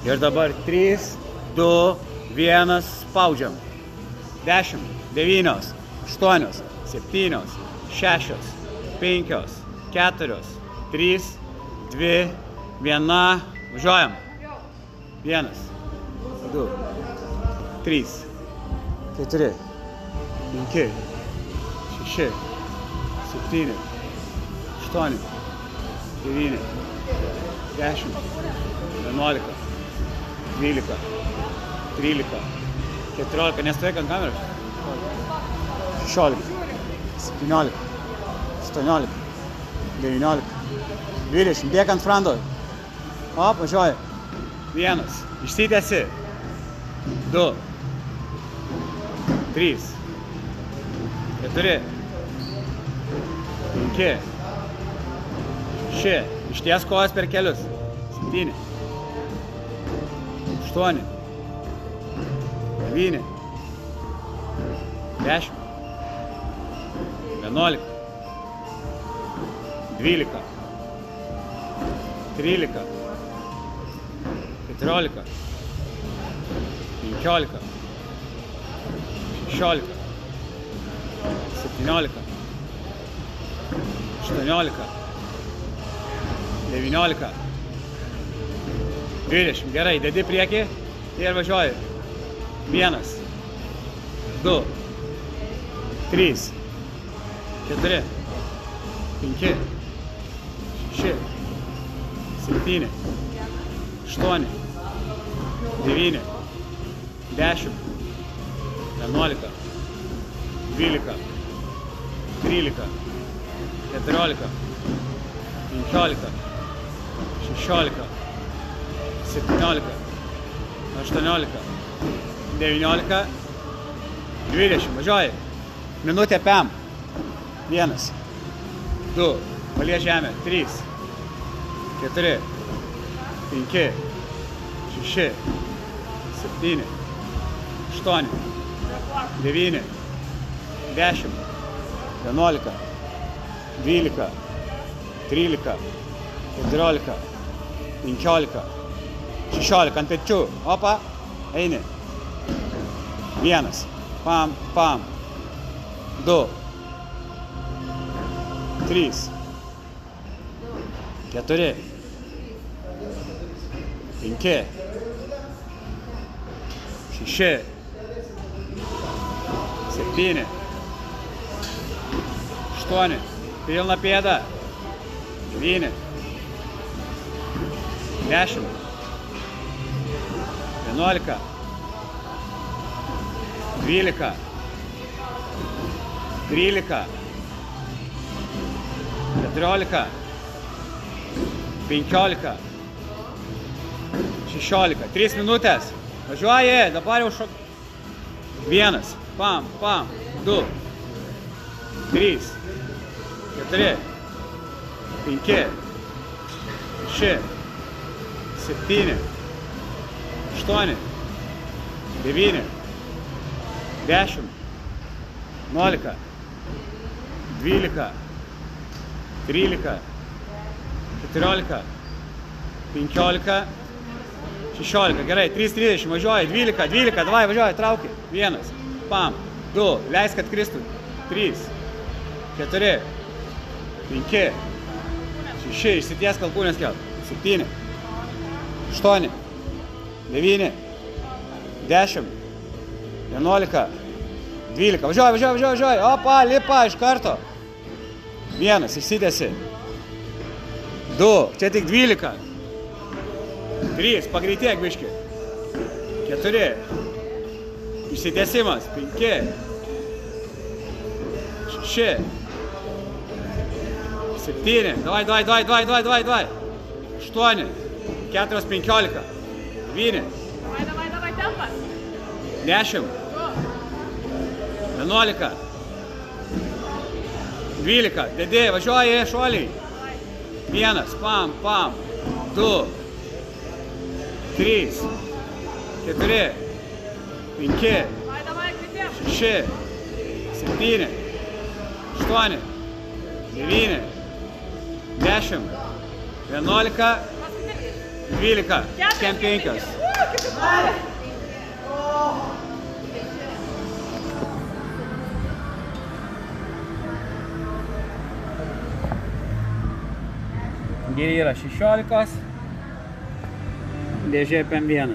Ir dabar 3, 2, 1, spaudžiam. 10, 9, 8, 7, 6, 5, 4, 3, 2, 1, važiuojam. 1, 2, 3, 4, 5, 6, 7, 8, 9, 10, 11, 12, 13, 14, nestovėk ant kameros. 16, 17, 18, 19, 20, dėk ant sprando. O, važiuoji. 1, išsitęsi. 2, 3, 4, 5, 6, išties kojas per kelius. 7, 8, 9, 10, 11, 12, 13, 14, 15, 16, 17, 18, 19, 20. Gerai, dedi priekį ir važiuoji. 1, 2, 3, 4, 5, 6, 7, 8, 9, 10, 11, 12, 13, 14, 15, 16, 17, 18, 19, 20. Važiuoji. Minutė pem. 1, 2, palies žemę. 3, 4, 5, 6, 7, 8, 9, 10, 11, 12, 13, 14, 15, 16, ant pečių. Opa, eini. 1, pam, pam. 2, 3, 4, 5, 6, 7, 8, pilna pėda. 9, 10, 11, 12, 13, 14, 15, 16. 3 minutės. Važiuoji, dabar jau šok. 1, pam, pam. 2, 3, 4, 5, 6, 7, 8, 9, 10, 11, 12, 13, 14, 15, 16. Gerai, 3:30 važiuoji. 12, 12, davai, važiuoji, trauki. 1, pam, 2, leisk, kad kristų. 3, 4, 5, 6, išsities kalkūnės kelt. 7, 8, 9, 10, 11, 12. Važiuoji, važiuoji, važiuoji. Opa, lipa iš karto. 1, išsitęsi. 2, čia tik 12. 3, pagreitėk biškį. 4, išsitęsimas. 5, 6, 7, davai. 8, 4, 15. 9. Давай, темpas. 10, 11, 12, dėdėjai, važiuoji, šuoliai. 1, pam, pam, 2, 3, 4, 5, 6, 7, 8, 9, 10, 11, 12, kem 5. Kaip įmanoma. Geri yra 16. Dėžė PM1.